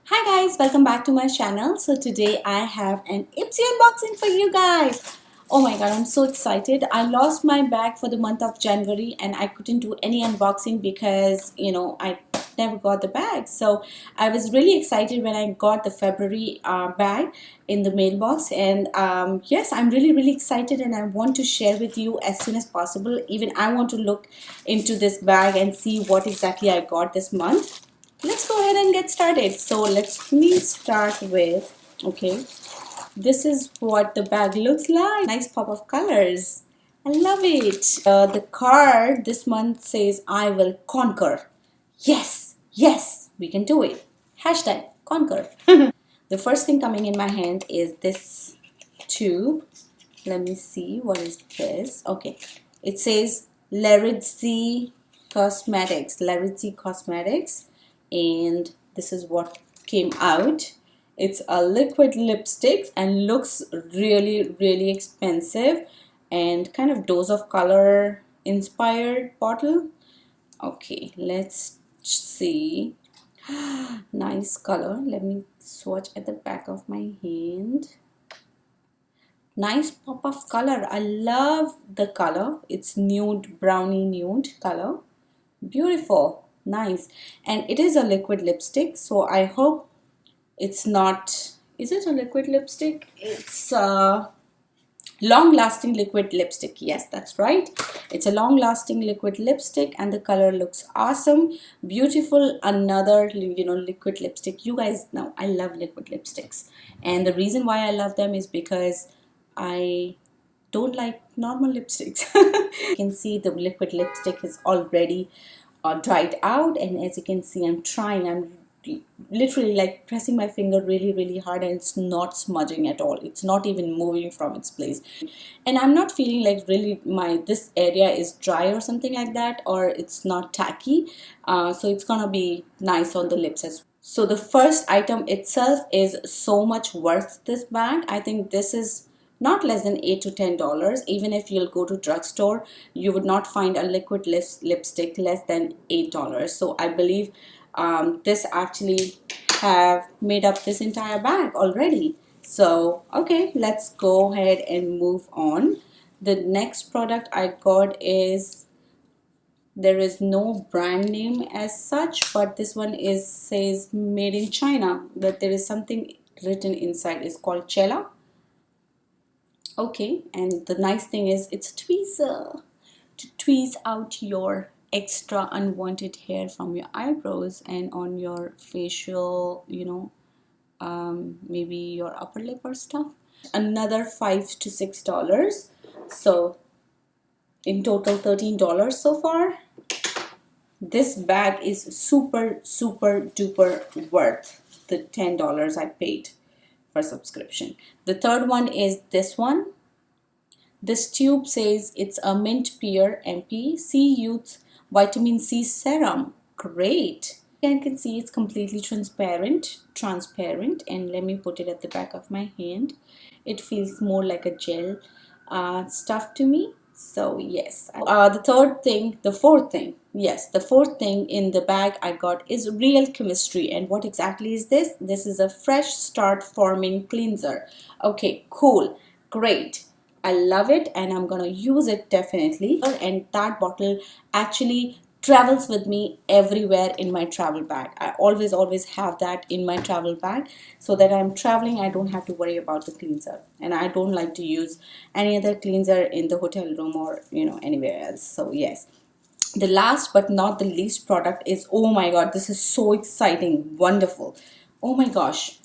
Hi guys, welcome back to my channel. So today I have an IPSY unboxing for you guys. Oh my god, I'm so excited. I lost my bag for the month of January and I couldn't do any unboxing because I never got the bag. So I was really excited when I got the February bag in the mailbox, and yes, I'm really excited and I want to share with you as soon as possible. Even I want to look into this bag and see what exactly I got this month. Let's go ahead and get started. So let me start with, okay, this is what the bag looks like. Nice pop of colors. I love it. The card this month says, I will conquer. Yes, yes, we can do it. Hashtag conquer. The first thing coming in my hand is this tube. Let me see, what is this? Okay, it says Larizzi Cosmetics, and this is what came out. It's a liquid lipstick and looks really expensive, and kind of dose of color inspired bottle. Okay, let's see. Nice color. Let me swatch at the back of my hand. Nice pop of color. I love the color. It's nude, brownie nude color. Beautiful. Nice. And it is a liquid lipstick, so I hope it's not, is it a liquid lipstick? It's a long lasting liquid lipstick. Yes, that's right. It's a long lasting liquid lipstick and the color looks awesome, beautiful. Another liquid lipstick. You guys know I love liquid lipsticks, and the reason why I love them is because I don't like normal lipsticks. You can see the liquid lipstick is already dried out, and as you can see, I'm literally like pressing my finger really hard, and it's not smudging at all. It's not even moving from its place, and I'm not feeling like really this area is dry or something like that, or it's not tacky. So it's gonna be nice on the lips as well. So the first item itself is so much worth this bag. I think this is not less than $8 to $10. Even if you'll go to drugstore, you would not find a liquid lipstick less than $8. So I believe this actually have made up this entire bag already. So okay, let's go ahead and move on. The next product I got is, there is no brand name as such, but this one says made in China, but there is something written inside. It's called Chela. Okay, and the nice thing is it's a tweezer to tweeze out your extra unwanted hair from your eyebrows and on your facial, maybe your upper lip or stuff. Another $5 to $6. So in total $13 so far. This bag is super duper worth the $10 I paid for subscription. The third one is this one. This tube says it's a mint pear MP C Youth Vitamin C Serum. Great. You can see it's completely transparent, and let me put it at the back of my hand. It feels more like a gel stuff to me. So yes, the fourth thing in the bag I got is Real Chemistry. And what exactly is this? This is a fresh start forming cleanser. Okay, cool, great. I love it and I'm gonna use it definitely. And that bottle actually travels with me everywhere in my travel bag. I always have that in my travel bag, so that I'm traveling, I don't have to worry about the cleanser, and I don't like to use any other cleanser in the hotel room or anywhere else. So yes, the last but not the least product is, oh my god, this is so exciting, wonderful. Oh my gosh,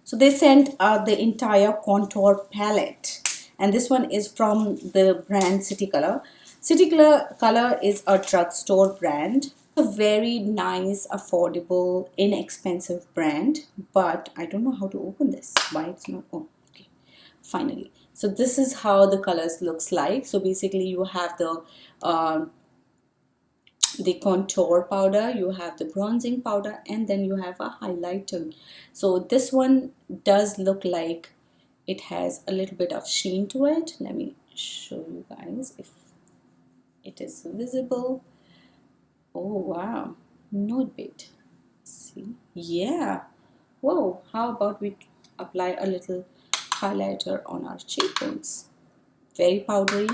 so they sent the entire contour palette, and this one is from the brand City Color. City Color is a drugstore brand. A very nice, affordable, inexpensive brand, but I don't know how to open this. Why it's not? Oh, okay, finally. So this is how the colors looks like. So basically, you have the contour powder, you have the bronzing powder, and then you have a highlighter. So this one does look like it has a little bit of sheen to it. Let me show you guys if it is visible. Oh wow, not bit. See, yeah. Whoa, how about we apply a little highlighter on our cheekbones? Very powdery,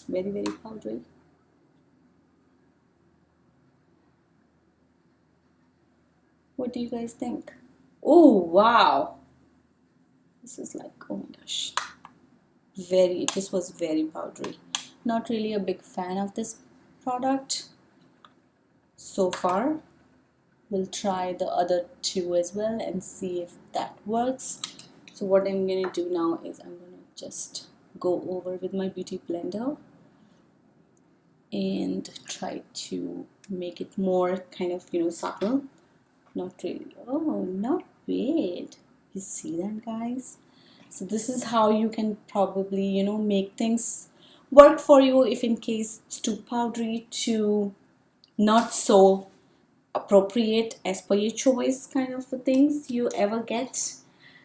very, very powdery. What do you guys think? Oh, wow. This is like, oh my gosh. This was very powdery. Not really a big fan of this product so far. We'll try the other two as well and see if that works. So what I'm gonna do now is I'm gonna just go over with my beauty blender and try to make it more kind of, subtle. Not really. Oh, not bad. You see that, guys? So this is how you can probably, make things work for you if in case it's too powdery, too not so appropriate as per your choice kind of things you ever get.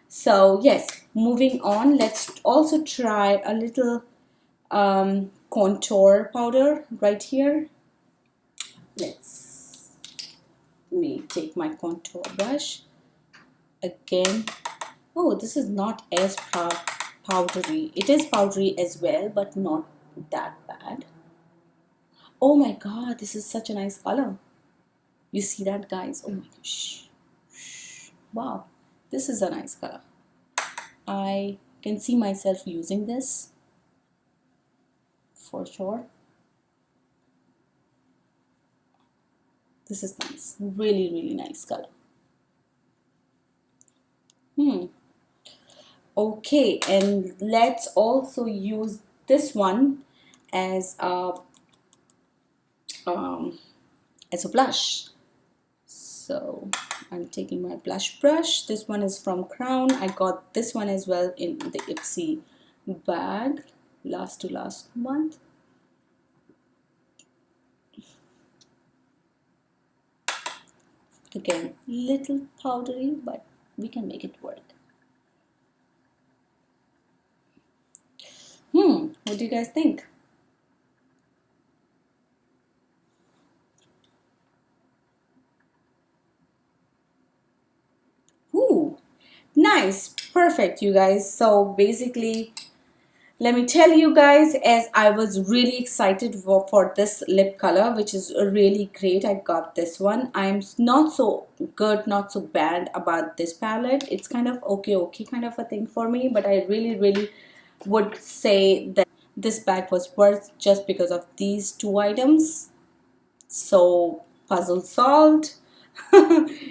So yes, moving on, let's also try a little contour powder right here. Let me take my contour brush again. Oh, this is not as powdery. It is powdery as well, but not that bad. Oh my god, this is such a nice color. You see that, guys? Oh my gosh. Wow, this is a nice color. I can see myself using this for sure. This is nice. Really, really nice color. Okay, and let's also use this one as a blush. So I'm taking my blush brush. This one is from Crown. I got this one as well in the IPSY bag last month. Again, little powdery, but we can make it work. What do you guys think? Ooh, nice, perfect, you guys. So basically, let me tell you guys, as I was really excited for this lip color, which is really great. I got this one. I'm not so good, not so bad about this palette. It's kind of okay kind of a thing for me, but I really would say that this bag was worth just because of these two items. So puzzle solved.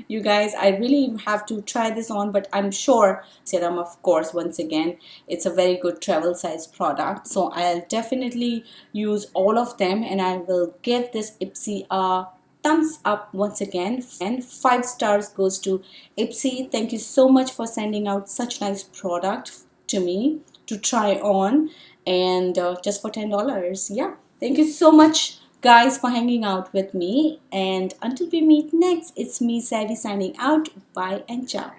You guys, I really have to try this on, but I'm sure serum, of course, once again, it's a very good travel size product, so I'll definitely use all of them, and I will give this IPSY a thumbs up once again, and 5 stars goes to IPSY. Thank you so much for sending out such nice product to me to try on, and just for $10. Yeah, thank you so much, guys, for hanging out with me, and until we meet next, it's me, Savvy, signing out. Bye and ciao.